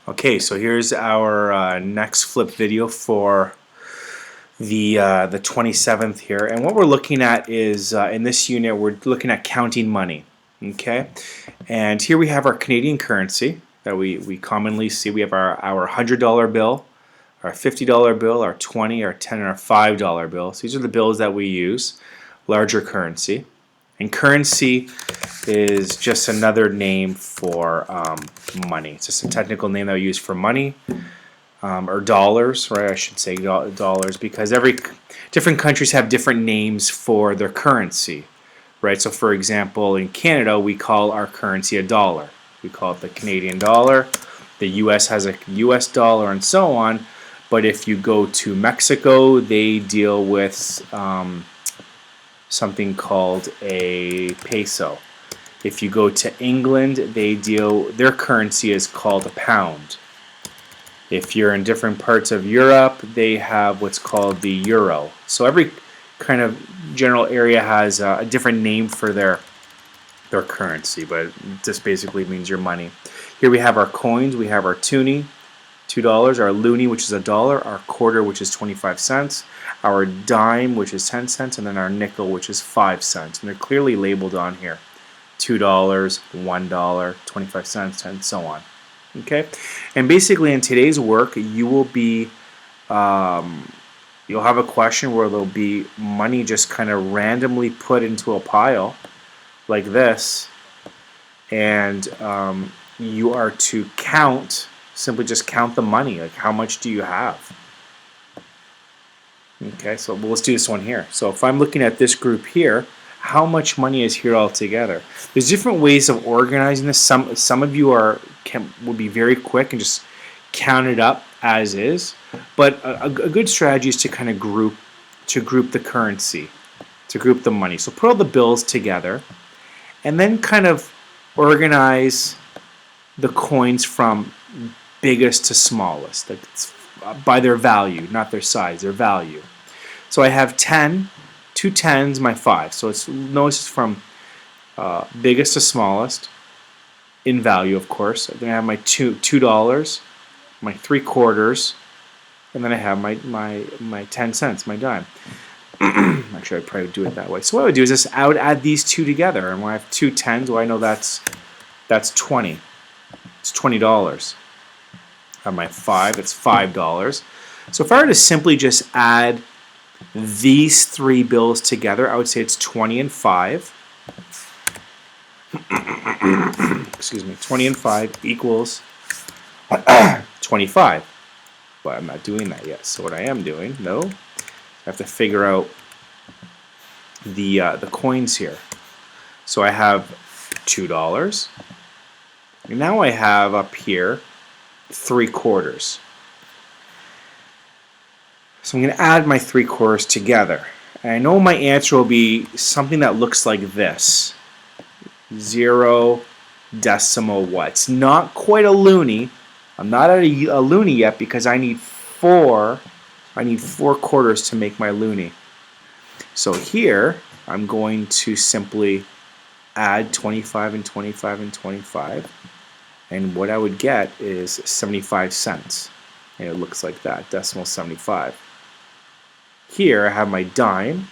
Okay, so here's our next flip video for the 27th here, and what we're looking at is in this unit we're looking at counting money. Okay, and here we have our Canadian currency that we commonly see. We have our $100 bill, our $50 bill, our 20, our 10, and our $5 bills. These are the bills that we use, larger currency. And currency is just another name for money. It's just a technical name that we use for money, or dollars, right? I should say dollars, because different countries have different names for their currency, right? So, for example, in Canada, we call our currency a dollar. We call it the Canadian dollar. The U.S. has a U.S. dollar, and so on. But if you go to Mexico, they deal with something called a peso. If you go to England, their currency is called a pound. If you're in different parts of Europe, they have what's called the euro. So every kind of general area has a different name for their currency, but this basically means your money. Here we have our coins. We have our toonie, $2, our loonie, which is $1, our quarter, which is 25 cents, our dime, which is 10 cents, and then our nickel, which is 5 cents. And they're clearly labeled on here. $2, $1, 25 cents, and so on. Okay? And basically in today's work, you will be you'll have a question where there'll be money just kind of randomly put into a pile like this, and you are to count, simply just count the money, like how much do you have. Okay, so let's do this one here. So if I'm looking at this group here, how much money is here altogether? There's different ways of organizing this. Some of you will be very quick and just count it up as is, but a good strategy is to kind of group the currency, to group the money. So put all the bills together, and then kind of organize the coins from biggest to smallest, by their value, not their size, their value. So I have 10, 2 10s, my 5. So notice it's from biggest to smallest in value, of course. Then I have my $2, my 3 quarters, and then I have my 10 cents, my dime. Actually, I'd probably do it that way. So what I would do is I would add these two together, and when I have 2 10s, well, I know that's 20. It's $20. I have my 5. It's $5. So if I were to simply just add these 3 bills together, I would say it's 20 and 5. Excuse me. 20 and 5 equals 25. But I'm not doing that yet. So what I am doing, I have to figure out the coins here. So I have $2. And now I have up here 3 quarters. So I'm going to add my 3 quarters together. And I know my answer will be something that looks like this. 0 decimal what? It's not quite a loonie. I'm not at a loonie yet because I need 4 quarters to make my loonie. So here I'm going to simply add 25 and 25 and 25. And what I would get is 75 cents. And it looks like that, decimal 75. Here I have my dime.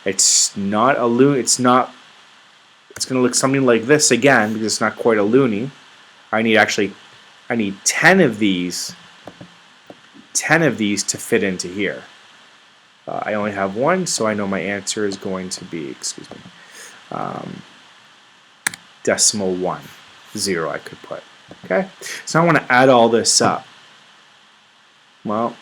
It's not a loonie. It's going to look something like this again because it's not quite a loonie. I need 10 of these. 10 of these to fit into here. I only have 1, so I know my answer is going to be, decimal 1. 0 I could put. Okay? So I want to add all this up. Well,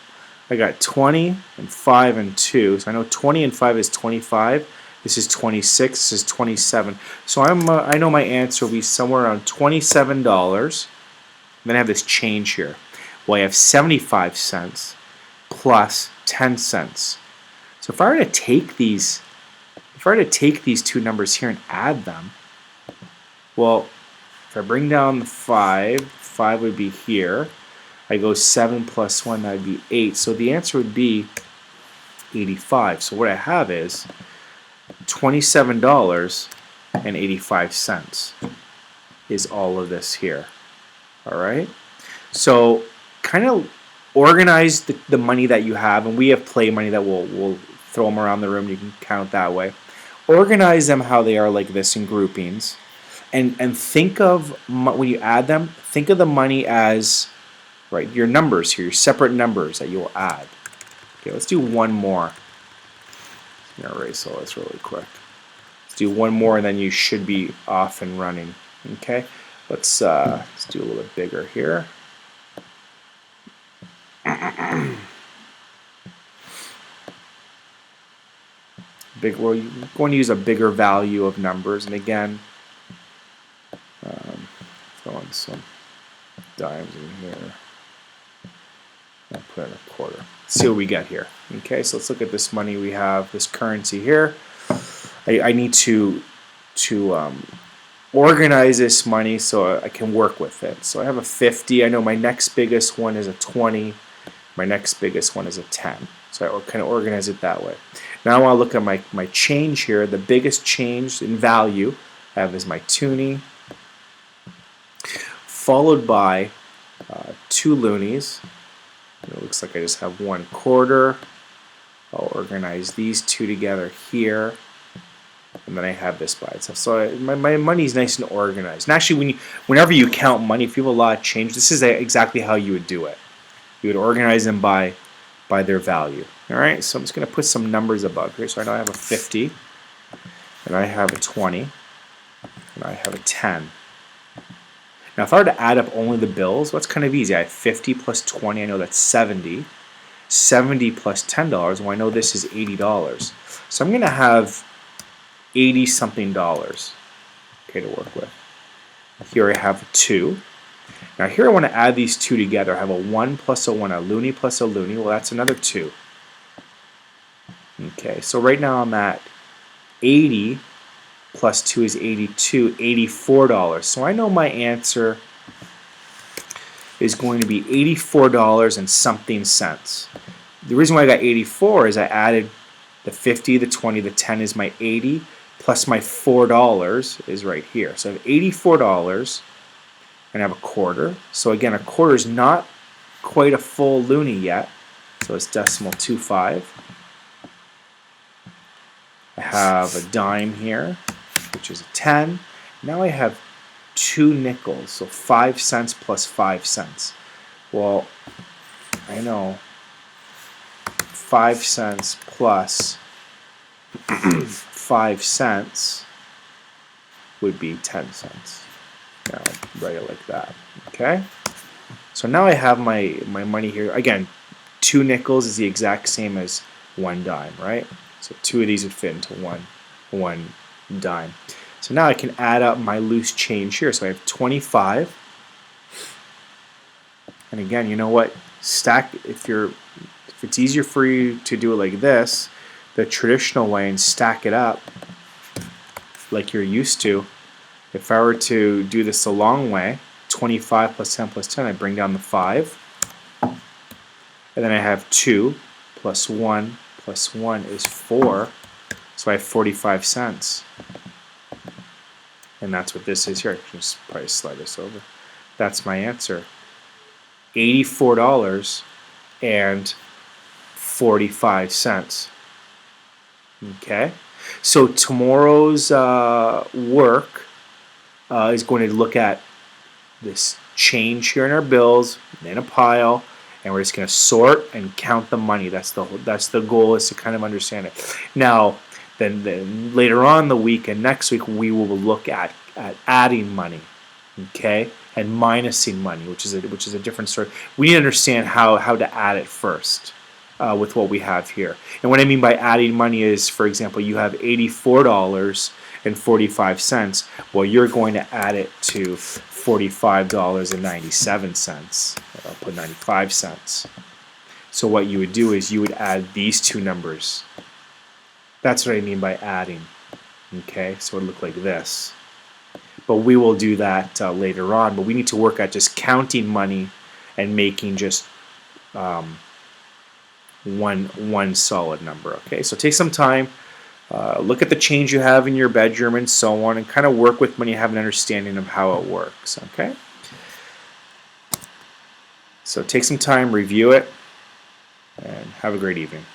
I got 20 and 5 and 2. So I know 20 and 5 is 25. This is 26. This is 27. So I know my answer will be somewhere around $27. Then I have this change here. Well, I have 75 cents plus 10 cents. So if I were to take these two numbers here and add them, well, if I bring down the 5 would be here. I go 7 plus 1, that would be 8. So the answer would be 85. So what I have is $27.85 is all of this here. All right? So kind of organize the money that you have, and we have play money that we'll throw them around the room. You can count that way. Organize them how they are like this in groupings, and think of when you add them, think of the money as right your numbers here, your separate numbers that you'll add. Okay, let's do one more. I'm gonna erase all this really quick. Let's do one more, and then you should be off and running. Okay, let's do a little bit bigger here. We're going to use a bigger value of numbers, and again, throw in some dimes in here. I'll put in a quarter. See what we get here. Okay, so let's look at this money we have, this currency here. I need to organize this money so I can work with it. So I have a 50. I know my next biggest one is a 20. My next biggest one is a 10. So I kind of organize it that way. Now I want to look at my change here. The biggest change in value I have is my toonie, followed by 2 loonies. It looks like I just have 1 quarter. I'll organize these 2 together here. And then I have this by itself. So my money is nice and organized. And actually, whenever you count money, if you have a lot of change, this is exactly how you would do it. You would organize them by their value. All right, so I'm just going to put some numbers above here. So I know I have a 50, and I have a 20, and I have a 10. Now, if I were to add up only the bills, well, it's kind of easy. I have 50 plus 20. I know that's 70. 70 plus $10. Well, I know this is $80. So I'm going to have 80-something dollars, okay, to work with. Here I have a 2. Now here I want to add these 2 together. I have a 1 plus a 1, a loonie plus a loonie. Well, that's another 2. Okay, so right now I'm at 80 plus 2 is 82, $84. So I know my answer is going to be $84 and something cents. The reason why I got 84 is I added the 50, the 20, the 10 is my 80, plus my $4 is right here. So I have $84 and I have a quarter. So again, a quarter is not quite a full loonie yet. So it's decimal 25. I have a dime here, which is a 10. Now I have 2 nickels, so 5 cents plus 5 cents. Well, I know 5 cents plus 5 cents would be 10 cents. Now, write it like that. Okay? So now I have my money here. Again, 2 nickels is the exact same as 1 dime, right? So 2 of these would fit into one dime. So now I can add up my loose change here. So I have 25. And again, you know what? Stack, if it's easier for you to do it like this, the traditional way, and stack it up like you're used to. If I were to do this the long way, 25 plus 10 plus 10, I bring down the 5. And then I have 2 plus 1 plus 1 is 4. So I have 45 cents. And that's what this is here. I can just probably slide this over. That's my answer. $84 and 45 cents. Okay? So tomorrow's work is going to look at this change here in our bills in a pile, and we're just going to sort and count the money. That's the goal, is to kind of understand it. Now, then later on in the week and next week, we will look at adding money, okay, and minusing money, which is a different story. We need to understand how to add it first with what we have here. And what I mean by adding money is, for example, you have $84.45. Well, you're going to add it to $45.97. I'll put 95 cents. So what you would do is you would add these 2 numbers. That's what I mean by adding. Okay, so it would look like this. But we will do that later on. But we need to work at just counting money and making just one solid number. Okay, so take some time, look at the change you have in your bedroom and so on, and kind of work with money, have an understanding of how it works. Okay. So take some time, review it, and have a great evening.